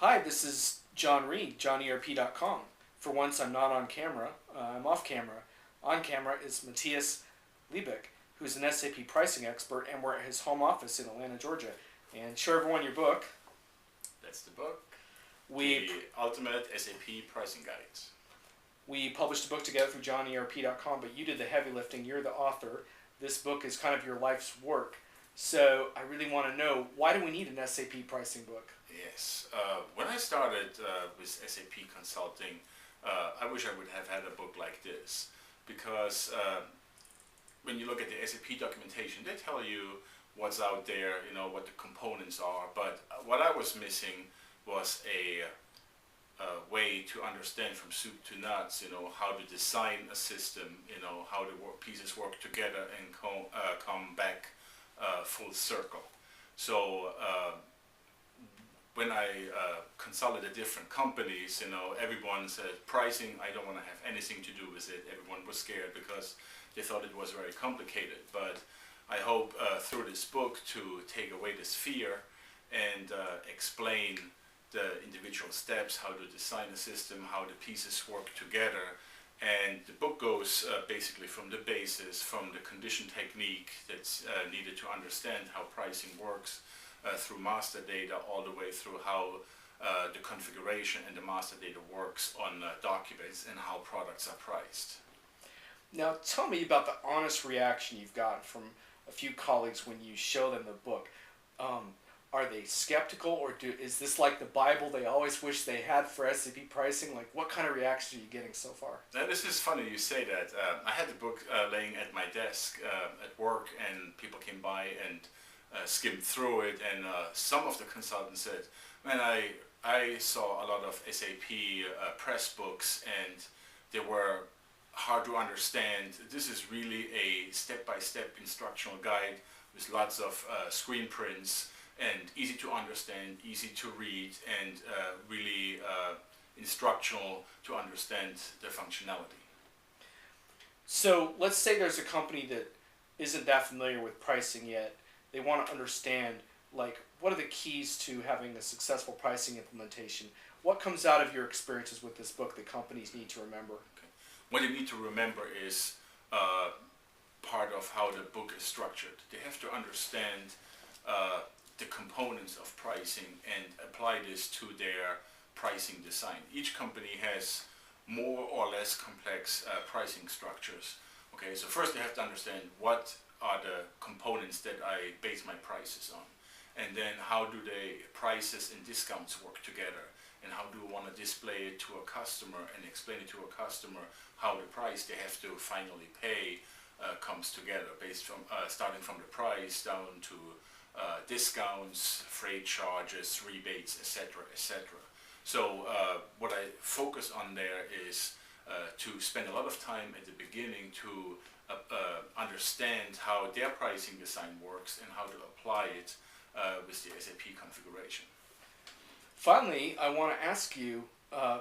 Hi, this is John Reed, JohnERP.com. For once, I'm not on camera. I'm off camera. On camera is Matthias, Liebich, who's an SAP pricing expert, and we're at his home office in Atlanta, Georgia. And show everyone your book. That's the book. We The Ultimate SAP Pricing Guides. we published a book together through JohnERP.com, but you did the heavy lifting. You're the author. This book is kind of your life's work. So I really want to know, why do we need an SAP pricing book? Yes. When I started with SAP consulting, I wish I would have had a book like this, because when you look at the SAP documentation, they tell you what's out there, what the components are. But what I was missing was a way to understand from soup to nuts, how to design a system, how the pieces work together and come back full circle. So when I consulted different companies, everyone said pricing, I don't want to have anything to do with it. Everyone was scared because they thought it was very complicated. But I hope through this book to take away this fear and explain the individual steps, how to design a system, how the pieces work together. And the book goes basically from the basis, from the condition technique that's needed to understand how pricing works, through master data, all the way through how the configuration and the master data works on documents and how products are priced. Now, tell me about the honest reaction you've gotten from a few colleagues when you show them the book. Are they skeptical, or is this like the Bible they always wish they had for SAP pricing? Like, what kind of reaction are you getting so far? Now, this is funny you say that. I had the book laying at my desk at work, and people came by and skimmed through it, and some of the consultants said, man, I saw a lot of SAP press books, and they were hard to understand. This is really a step-by-step instructional guide with lots of screen prints, and easy to understand, easy to read, and really instructional to understand the functionality. So let's say there's a company that isn't that familiar with pricing yet. They want to understand, like, what are the keys to having a successful pricing implementation? What comes out of your experiences with this book that companies need to remember? Okay. What you need to remember is part of how the book is structured. They have to understand the components of pricing and apply this to their pricing design. Each company has more or less complex pricing structures. Okay, so first they have to understand what are the components that I base my prices on, and then how do the prices and discounts work together, and how do I want to display it to a customer and explain it to a customer how the price they have to finally pay comes together, based from starting from the price down to discounts, freight charges, rebates, etc., etc. So what I focus on there is to spend a lot of time at the beginning to understand how their pricing design works and how to apply it with the SAP configuration. Finally, I want to ask you,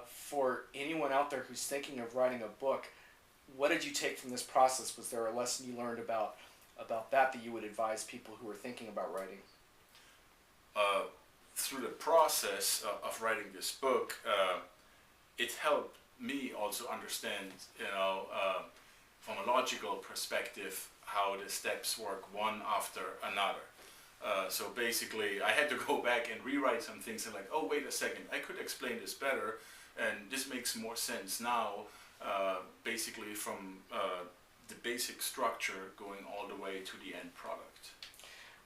for anyone out there who's thinking of writing a book, what did you take from this process? Was there a lesson you learned about that you would advise people who are thinking about writing? Through the process of writing this book, it helped me also understand, from a logical perspective, how the steps work one after another. So basically, I had to go back and rewrite some things and oh, wait a second, I could explain this better, and this makes more sense now, basically from the basic structure going all the way to the end product.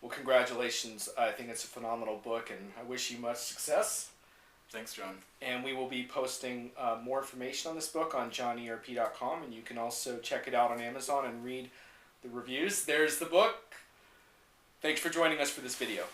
Well, congratulations. I think it's a phenomenal book, and I wish you much success. Thanks, John. And we will be posting more information on this book on JohnERP.com, and you can also check it out on Amazon and read the reviews. There's the book. Thanks for joining us for this video.